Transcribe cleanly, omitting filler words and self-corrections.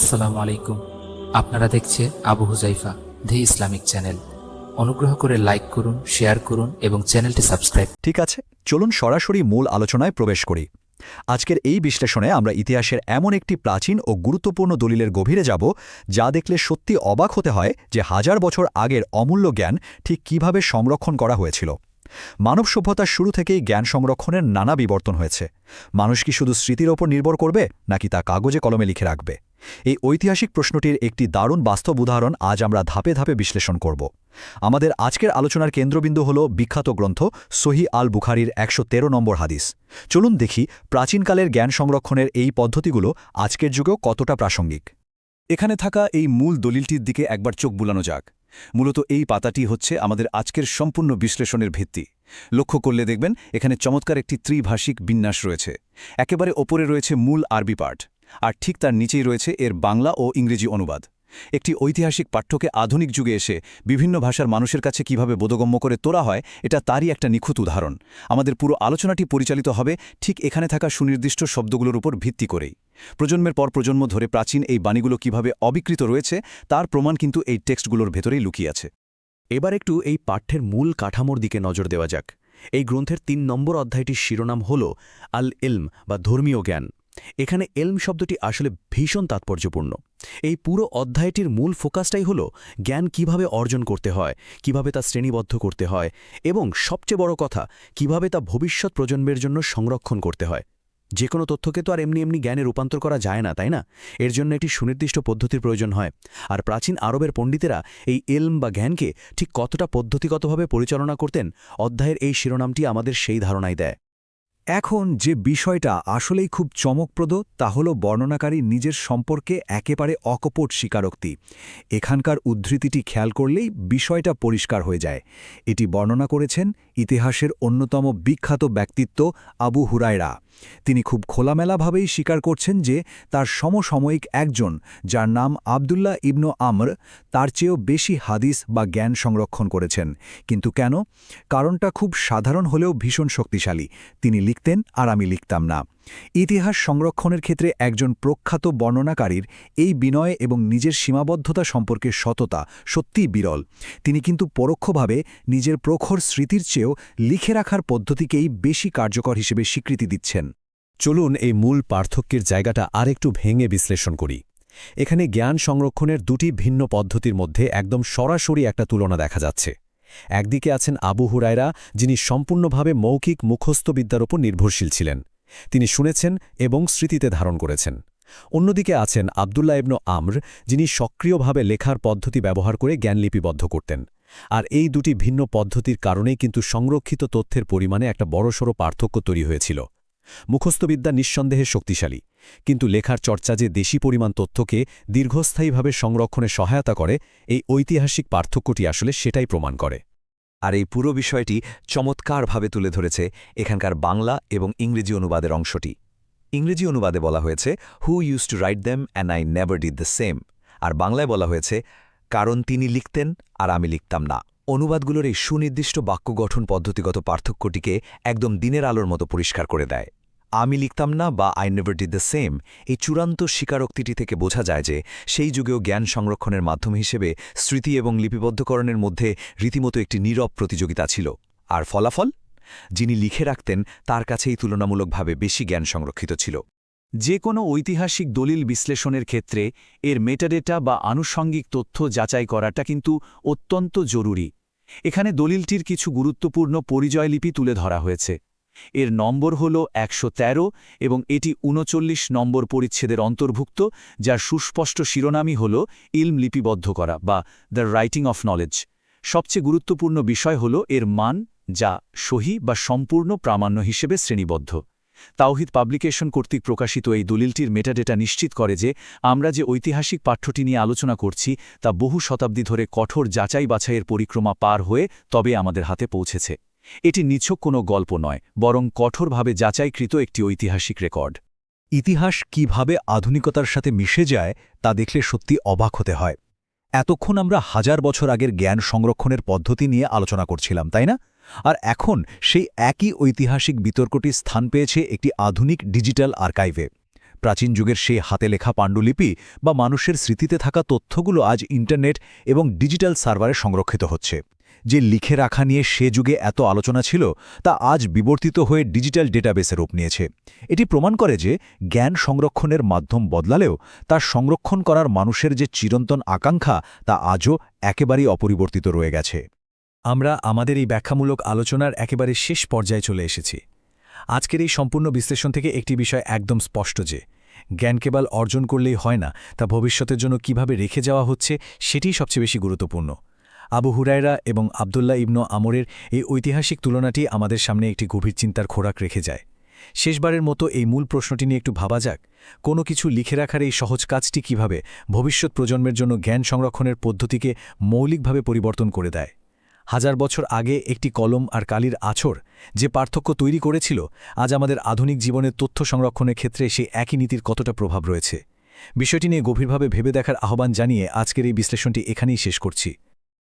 আসসালামু আলাইকুম। আপনারা দেখছে আবু হুজাইফা দি ইসলামিক চ্যানেল। অনুগ্রহ করে লাইক করুন, শেয়ার করুন এবং চ্যানেলটি সাবস্ক্রাইব। ঠিক আছে, চলুন সরাসরি মূল আলোচনায় প্রবেশ করি। আজকের এই বিশ্লেষণে আমরা ইতিহাসের এমন একটি প্রাচীন ও গুরুত্বপূর্ণ দলিলের গভীরে যাব, যা দেখলে সত্যি অবাক হতে হয় যে হাজার বছর আগের অমূল্য জ্ঞান ঠিক কিভাবে সংরক্ষণ করা হয়েছিল। মানব সভ্যতার শুরু থেকেই জ্ঞান সংরক্ষণের নানা বিবর্তন হয়েছে। মানুষ কি শুধু স্মৃতির ওপর নির্ভর করবে, নাকি তা কাগজে কলমে লিখে রাখবে? এই ঐতিহাসিক প্রশ্নটির একটি দারুণ বাস্তব উদাহরণ আজ আমরা ধাপে ধাপে বিশ্লেষণ করব। আমাদের আজকের আলোচনার কেন্দ্রবিন্দু হল বিখ্যাত গ্রন্থ সহিহ আল বুখারীর ১১৩ নম্বর হাদিস। চলুন দেখি প্রাচীনকালের জ্ঞান সংরক্ষণের এই পদ্ধতিগুলো আজকের যুগেও কতটা প্রাসঙ্গিক। এখানে থাকা এই মূল দলিলটির দিকে একবার চোখ বুলানো যাক। মূলত এই পাতাটি হচ্ছে আমাদের আজকের সম্পূর্ণ বিশ্লেষণের ভিত্তি। লক্ষ্য করলে দেখবেন এখানে চমৎকার একটি ত্রিভাষিক বিন্যাস রয়েছে। একেবারে ওপরে রয়েছে মূল আরবি পাঠ, আর ঠিক তার নিচেই রয়েছে এর বাংলা ও ইংরেজি অনুবাদ। একটি ঐতিহাসিক পাঠ্যকে আধুনিক যুগে এসে বিভিন্ন ভাষার মানুষের কাছে কিভাবে বোধগম্য করে তোলা হয়, এটা তারই একটা নিখুঁত উদাহরণ। আমাদের পুরো আলোচনাটি পরিচালিত হবে ঠিক এখানে থাকা সুনির্দিষ্ট শব্দগুলোর উপর ভিত্তি করেই। প্রজন্মের পর প্রজন্ম ধরে প্রাচীন এই বাণীগুলো কিভাবে অবিকৃত রয়েছে তার প্রমাণ কিন্তু এই টেক্সটগুলোর ভেতরেই লুকিয়ে আছে। এবার একটু এই পাঠ্যের মূল কাঠামোর দিকে নজর দেওয়া যাক। এই গ্রন্থের ৩ নম্বর অধ্যায়টির শিরোনাম হল আল ইলম বা ধর্মীয় জ্ঞান। এখানে এলম শব্দটি আসলে ভীষণ তাৎপর্যপূর্ণ। এই পুরো অধ্যায়টির মূল ফোকাসটাই হল জ্ঞান কিভাবে অর্জন করতে হয়, কিভাবে তা শ্রেণীবদ্ধ করতে হয় এবং সবচেয়ে বড় কথা, কিভাবে তা ভবিষ্যৎ প্রজন্মের জন্য সংরক্ষণ করতে হয়। যে কোনো তথ্যকে তো আর এমনি এমনি জ্ঞানে রূপান্তর করা যায় না, তাই না? এর জন্য একটি সুনির্দিষ্ট পদ্ধতির প্রয়োজন হয়। আর প্রাচীন আরবের পণ্ডিতেরা এই এলম বা জ্ঞানকে ঠিক কতটা পদ্ধতিগতভাবে পরিচালনা করতেন, অধ্যায়ের এই শিরোনামটি আমাদের সেই ধারণাই দেয়। এখন যে বিষয়টা আসলেই খুব চমকপ্রদ, তা হল বর্ণনাকারী নিজের সম্পর্কে একেবারে অকপট স্বীকারোক্তি। এখানকার উদ্ধৃতিটি খেয়াল করলেই বিষয়টা পরিষ্কার হয়ে যায়। এটি বর্ণনা করেছেন ইতিহাসের অন্যতম বিখ্যাত ব্যক্তিত্ব আবু হুরায়রা। তিনি খুব খোলামেলাভাবেই স্বীকার করছেন যে তার সমসাময়িক একজন, যার নাম আবদুল্লাহ ইবনু আমর, তার চেয়েও বেশি হাদিস বা জ্ঞান সংরক্ষণ করেছেন। কিন্তু কেন? কারণটা খুব সাধারণ হলেও ভীষণ শক্তিশালী। তিনি লিখতেন আর আমি লিখতাম না। ইতিহাস সংরক্ষণের ক্ষেত্রে একজন প্রখ্যাত বর্ণনাকারীর এই বিনয় এবং নিজের সীমাবদ্ধতা সম্পর্কে সততা সত্যিই বিরল। তিনি কিন্তু পরোক্ষভাবে নিজের প্রখর স্মৃতির চেয়েও লিখে রাখার পদ্ধতিকেই বেশি কার্যকর হিসেবে স্বীকৃতি দিচ্ছেন। চলুন এই মূল পার্থক্যের জায়গাটা আরেকটু ভেঙে বিশ্লেষণ করি। এখানে জ্ঞান সংরক্ষণের দুটি ভিন্ন পদ্ধতির মধ্যে একদম সরাসরি একটা তুলনা দেখা যাচ্ছে। একদিকে আছেন আবু হুরায়রা, যিনি সম্পূর্ণভাবে মৌখিক মুখস্থ বিদ্যার উপর নির্ভরশীল ছিলেন। তিনি শুনেছেন এবং স্মৃতিতে ধারণ করেছেন। অন্যদিকে আছেন আবদুল্লাহ ইবনু আমর, যিনি সক্রিয়ভাবে লেখার পদ্ধতি ব্যবহার করে জ্ঞান লিপিবদ্ধ করতেন। আর এই দুটি ভিন্ন পদ্ধতির কারণেই কিন্তু সংরক্ষিত তথ্যের পরিমাণে একটা বড়সড় পার্থক্য তৈরি হয়েছিল। মুখস্থবিদ্যা নিঃসন্দেহে শক্তিশালী, কিন্তু লেখার চর্চা যে দেশি পরিমাণ তথ্যকে দীর্ঘস্থায়ীভাবে সংরক্ষণে সহায়তা করে, এই ঐতিহাসিক পার্থক্যটি আসলে সেটাই প্রমাণ করে। আর এই পুরো বিষয়টি চমৎকারভাবে তুলে ধরেছে এখানকার বাংলা এবং ইংরেজি অনুবাদের অংশটি। ইংরেজি অনুবাদে বলা হয়েছে, who use to write them and I never did the same. আর বাংলায় বলা হয়েছে, কারণ তিনি লিখতেন আর আমি লিখতাম না। অনুবাদগুলোর এই সুনির্দিষ্ট বাক্য গঠন পদ্ধতিগত পার্থক্যটিকে একদম দিনের আলোর মতো পরিষ্কার করে দেয়। আমি লিখতাম না বা I never did the same, এই চূড়ান্ত স্বীকারোক্তিটি থেকে বোঝা যায় যে সেই যুগেও জ্ঞান সংরক্ষণের মাধ্যম হিসেবে স্মৃতি এবং লিপিবদ্ধকরণের মধ্যে রীতিমতো একটি নীরব প্রতিযোগিতা ছিল। আর ফলাফল? যিনি লিখে রাখতেন তার কাছেই তুলনামূলকভাবে বেশি জ্ঞান সংরক্ষিত ছিল। যে কোনো ঐতিহাসিক দলিল বিশ্লেষণের ক্ষেত্রে এর মেটাডেটা বা আনুষঙ্গিক তথ্য যাচাই করাটা কিন্তু অত্যন্ত জরুরি। এখানে দলিলটির কিছু গুরুত্বপূর্ণ পরিচয়লিপি তুলে ধরা হয়েছে। এর নম্বর হল ১১৩ এবং এটি ৩৯ নম্বর পরিচ্ছেদের অন্তর্ভুক্ত, যার সুস্পষ্ট শিরোনামই হল ইলম লিপিবদ্ধ করা বা দ্য রাইটিং অফ নলেজ। সবচেয়ে গুরুত্বপূর্ণ বিষয় হল এর মান, যা সহি বা সম্পূর্ণ প্রামাণ্য হিসেবে শ্রেণীবদ্ধ। তাওহিদ পাবলিকেশন কর্তৃক প্রকাশিত এই দলিলটির মেটাডেটা নিশ্চিত করে যে আমরা যে ঐতিহাসিক পাঠ্যটি নিয়ে আলোচনা করছি তা বহু শতাব্দী ধরে কঠোর যাচাই বাছাইয়ের পরিক্রমা পার হয়ে তবে আমাদের হাতে পৌঁছেছে। এটি নিছক কোনো গল্প নয়, বরং কঠোরভাবে যাচাইকৃত একটি ঐতিহাসিক রেকর্ড। ইতিহাস কিভাবে আধুনিকতার সাথে মিশে যায় তা দেখলে সত্যি অবাক হতে হয়। এতক্ষণ আমরা হাজার বছর আগের জ্ঞান সংরক্ষণের পদ্ধতি নিয়ে আলোচনা করছিলাম, তাই না? আর এখন সেই একই ঐতিহাসিক বিতর্কটি স্থান পেয়েছে একটি আধুনিক ডিজিটাল আর্কাইভে। প্রাচীন যুগের সেই হাতে লেখা পাণ্ডুলিপি বা মানুষের স্মৃতিতে থাকা তথ্যগুলো আজ ইন্টারনেট এবং ডিজিটাল সার্ভারে সংরক্ষিত হচ্ছে। যে লিখে রাখা নিয়ে সে যুগে এত আলোচনা ছিল তা আজ বিবর্তিত হয়ে ডিজিটাল ডেটাবেসে রূপ নিয়েছে। এটি প্রমাণ করে যে জ্ঞান সংরক্ষণের মাধ্যম বদলালেও তার সংরক্ষণ করার মানুষের যে চিরন্তন আকাঙ্ক্ষা তা আজও একেবারেই অপরিবর্তিত রয়ে গেছে। আমরা আমাদের এই ব্যাখ্যামূলক আলোচনার একেবারে শেষ পর্যায়ে চলে এসেছি। আজকের এই সম্পূর্ণ বিশ্লেষণ থেকে একটি বিষয় একদম স্পষ্ট যে জ্ঞান কেবল অর্জন করলেই হয় না, তা ভবিষ্যতের জন্য কিভাবে রেখে যাওয়া হচ্ছে সেটিই সবচেয়ে বেশি গুরুত্বপূর্ণ। আবু হুরায়রা এবং আবদুল্লাহ ইবনু আমরের এই ঐতিহাসিক তুলনাটি আমাদের সামনে একটি গভীর চিন্তার খোরাক রেখে যায়। শেষবারের মতো এই মূল প্রশ্নটি নিয়ে একটু ভাবা যাক, কোনো কিছু লিখে রাখার এই সহজ কাজটি কিভাবে ভবিষ্যৎ প্রজন্মের জন্য জ্ঞান সংরক্ষণের পদ্ধতিকে মৌলিকভাবে পরিবর্তন করে দেয়। 1000 বছর আগে একটি কলম আর কালির আছড় যে পার্থক্য তৈরি করেছিল, আজ আমাদের আধুনিক জীবনের তথ্য সংরক্ষণের ক্ষেত্রে সেই একই নীতির কতটা প্রভাব রয়েছে। বিষয়টি নিয়ে গভীরভাবে ভেবে দেখার আহ্বান জানিয়ে আজকের এই বিশ্লেষণটি এখানেই শেষ করছি।